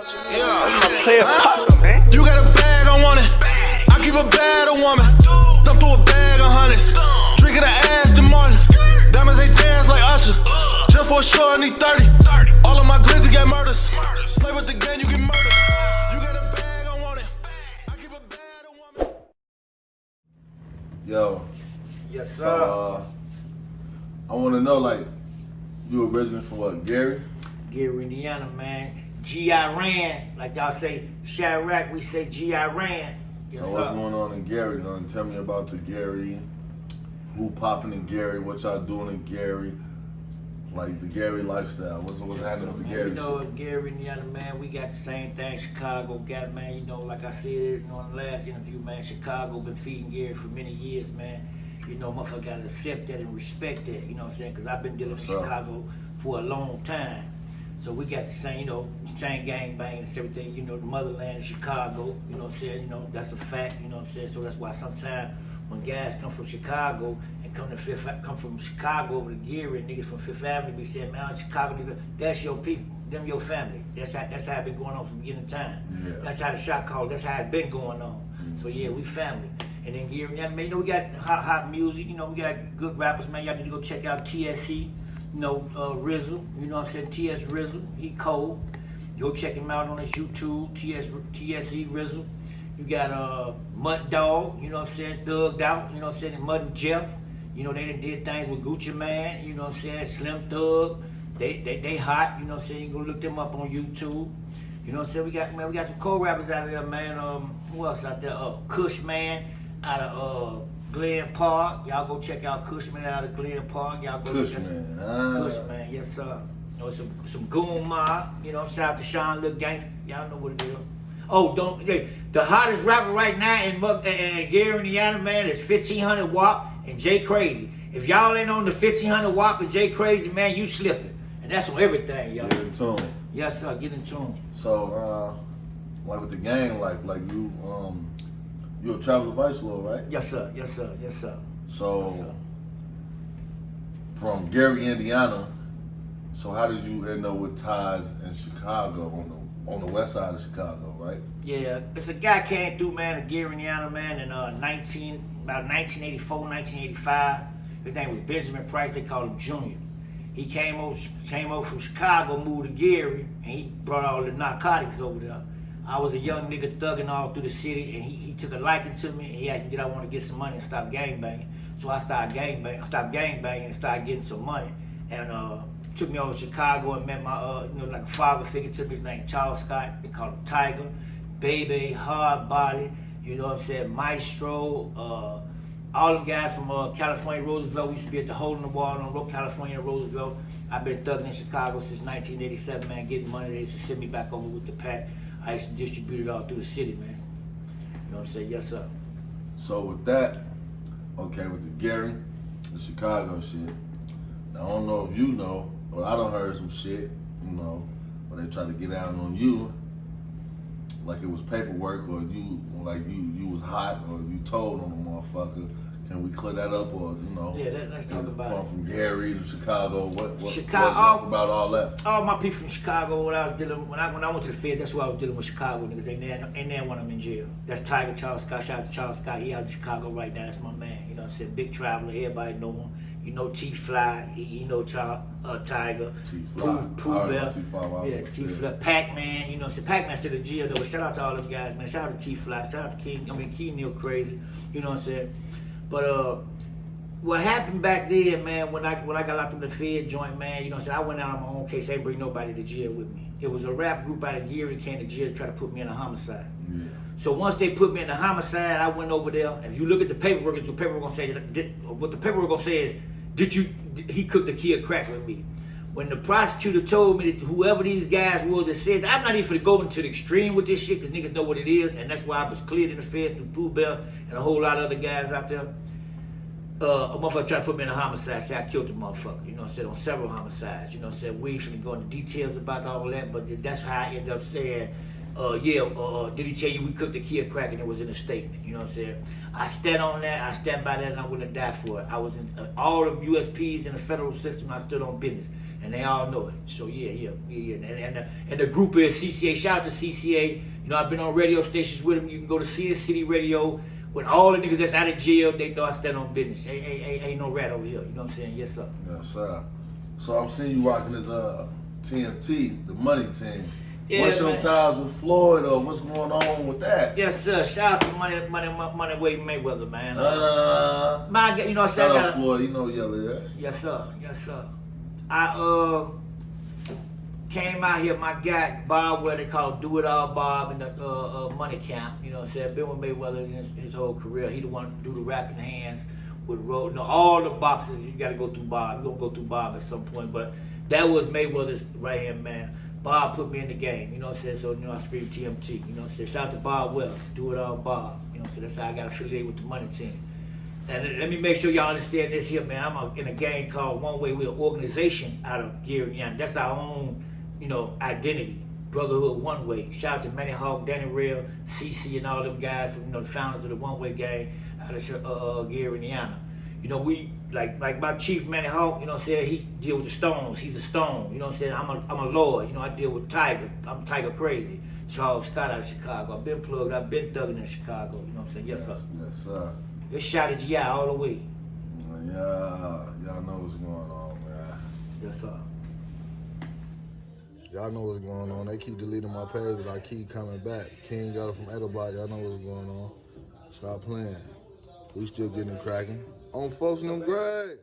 You got a bag, I want it. I keep a bad a woman. Dump through a bag of hundreds. Drinking the ass the morning. Diamonds they dance like Usher. Just for a show, I need 30. All of my glizzy got murders. Play with the gang, you get murdered. You got a bag, I want it. I keep a bad a woman. Yo. Yes, sir. So, I want to know, like, you originally from what, Gary? Gary, Indiana, man. G.I.Ran, like y'all say Chiraq, we say G.I.Ran. Yes, so what's going on in Gary? You know, tell me about the Gary, who popping in Gary, what y'all doing in Gary, like the Gary lifestyle. What's happening with the Gary? You know, Gary, Indiana, man, we got the same thing Chicago got, man. You know, like I said on the last interview, man, Chicago been feeding Gary for many years, man. You know, motherfucker gotta accept that and respect that, you know what I'm saying? Because I've been dealing with Chicago for a long time. So we got the same, you know, same gang bang and everything, you know, the motherland of Chicago, you know what I'm saying? You know, that's a fact, you know what I'm saying? So that's why sometimes when guys come from Chicago and come from Chicago over to Gary, niggas from Fifth Avenue be saying, man, Chicago, that's your people, them your family. That's how it been going on from the beginning of time. Yeah. That's how the shot called, that's how it been going on. So yeah, we family. And then Gary, man, you know, we got hot music, you know, we got good rappers, man. Y'all need to go check out TSC. You know, Rizzle, you know what I'm saying, T.S. Rizzle, he cold. Go check him out on his YouTube, TSE Rizzle. You got Mud Dog, you know what I'm saying, Thugged Out, you know what I'm saying, and Mud and Jeff. You know, they done did things with Gucci Man, you know what I'm saying, Slim Thug. They hot, you know what I'm saying, you can go look them up on YouTube. You know what I'm saying, we got some co-rappers out of there, man. Who else out there? Kush Man out of Glen Park. Y'all go check out Cushman out of Glen Park. Y'all go Cushman. Cushman, yes sir. You know, some goon mob, you know, shout out to Sean Little Gangster. Y'all know what it is. Oh, the hottest rapper right now in Gary, Indiana, man, is 1500 WAP and Jay Crazy. If y'all ain't on the 1500 WAP and Jay Crazy, man, you slipping. And that's on everything, y'all. Get in tune. Yes sir, get in tune. So, like with the gang life, like you're a travel advice lawyer, right? Yes sir, yes sir, yes sir. So, yes, sir. From Gary, Indiana, so how did you end up with ties in Chicago, on the west side of Chicago, right? Yeah, it's a guy came through, man, in Gary, Indiana, man, in about 1984, 1985. His name was Benjamin Price. They called him Junior. He came over from Chicago, moved to Gary, and he brought all the narcotics over there. I was a young nigga thugging all through the city, and he took a liking to me, and he asked me, did I want to get some money and stop gangbanging? So I stopped gangbanging and started getting some money. And took me over to Chicago and met my, you know, like a father figure to me. His name Charles Scott. They called him Tiger, Baby, Hard Body, you know what I'm saying, Maestro, all them guys from California, Roosevelt. We used to be at the Hole in the Wall on California, Roosevelt. I've been thugging in Chicago since 1987, man, getting money. They used to send me back over with the pack. I used to distribute it all through the city, man. You know what I'm saying? Yes, sir. So with that, okay, with the Gary, the Chicago shit, now I don't know if you know, but I done heard some shit, you know, where they try to get out on you, like it was paperwork, or you was hot, or you told on the motherfucker. Can we clear that up, or you know? Yeah, let's talk about it. From Gary to Chicago, what's about all that? All my people from Chicago, when I went to the Fed, that's why I was dealing with Chicago niggas. Ain't there when I'm in jail. That's Tiger, Charles Scott. Shout out to Charles Scott. He out in Chicago right now. That's my man. You know what I'm saying? Big traveler. Everybody know him. You know T-Fly. You know Tiger. T-Fly. Pooh Bell. Yeah, T-Fly. Pac-Man. You know what I'm saying? Pac-Man still in jail though. Shout out to all them guys, man. Shout out to T-Fly. Shout out to King Neil Crazy. You know what I'm saying? But what happened back then, man, when I got locked in the Fed joint, man, you know what I'm saying, I went out on my own case. I didn't bring nobody to jail with me. It was a rap group out of Gary that came to jail to try to put me in a homicide. Yeah. So once they put me in a homicide, I went over there. If you look at the paperwork, what the paperwork gonna say is, he cooked a kid crack with me. When the prosecutor told me that whoever these guys were that said, I'm not even going to the extreme with this shit, because niggas know what it is, and that's why I was cleared in the Feds through Pooh Bell and a whole lot of other guys out there. A motherfucker tried to put me in a homicide, say I killed the motherfucker, you know what I'm saying, on several homicides, you know what I'm saying. We ain't finna go into details about all that, but that's how I ended up saying, did he tell you we cooked the kid crack, and it was in a statement, you know what I'm saying. I stand on that, I stand by that, and I'm gonna die for it. I was in all the USPs in the federal system, I stood on business. and they all know it. So yeah. And the group is CCA. Shout out to CCA. You know, I've been on radio stations with them. You can go to CN City Radio with all the niggas that's out of jail. They know I stand on business. Ain't no rat over here. You know what I'm saying? Yes, sir. Yes, sir. So I'm seeing you rocking this TMT, the money team. Yeah, what's your man. ties with Floyd, or what's going on with that? Yes, sir. Shout out to Money Wade Mayweather, man. You know what I'm saying? Shout out Floyd, you know Yella, yeah? Yes, sir. I came out here, my guy Bob, where they call him Do It All Bob, in the money camp. You know what I'm saying? Been with Mayweather his whole career. He the one to do the rapping hands with road. No, all the boxes you got to go through Bob. You're gonna go through Bob at some point, but that was Mayweather's right hand man. Bob put me in the game. You know what I'm saying? So I scream TMT. You know what I'm saying? Shout out to Bob Wells. Do It All Bob. You know what I'm saying? That's how I got affiliated with the money team. And let me make sure y'all understand this here, man. I'm in a gang called One Way. We're an organization out of Gary, Indiana. That's our own, identity. Brotherhood One Way. Shout out to Manny Hawk, Danny Rail, CC, and all them guys from the founders of the One Way gang out of Gary, Indiana. You know, we like my chief Manny Hawk, you know what I'm saying, he deal with the Stones. He's a Stone. You know what I'm saying? I'm a Lord. You know, I deal with Tiger. I'm Tiger Crazy. Charles Scott out of Chicago. I've been plugged. I've been thugging in Chicago. You know what I'm saying? Yes, sir. Yes, sir. This shot at GI all the way. Yeah, y'all know what's going on, man. Yes, sir. Y'all know what's going on. They keep deleting my page, but I keep coming back. King got it from Edinburgh. Y'all know what's going on. Stop playing. We still getting it cracking. On folks in them grades.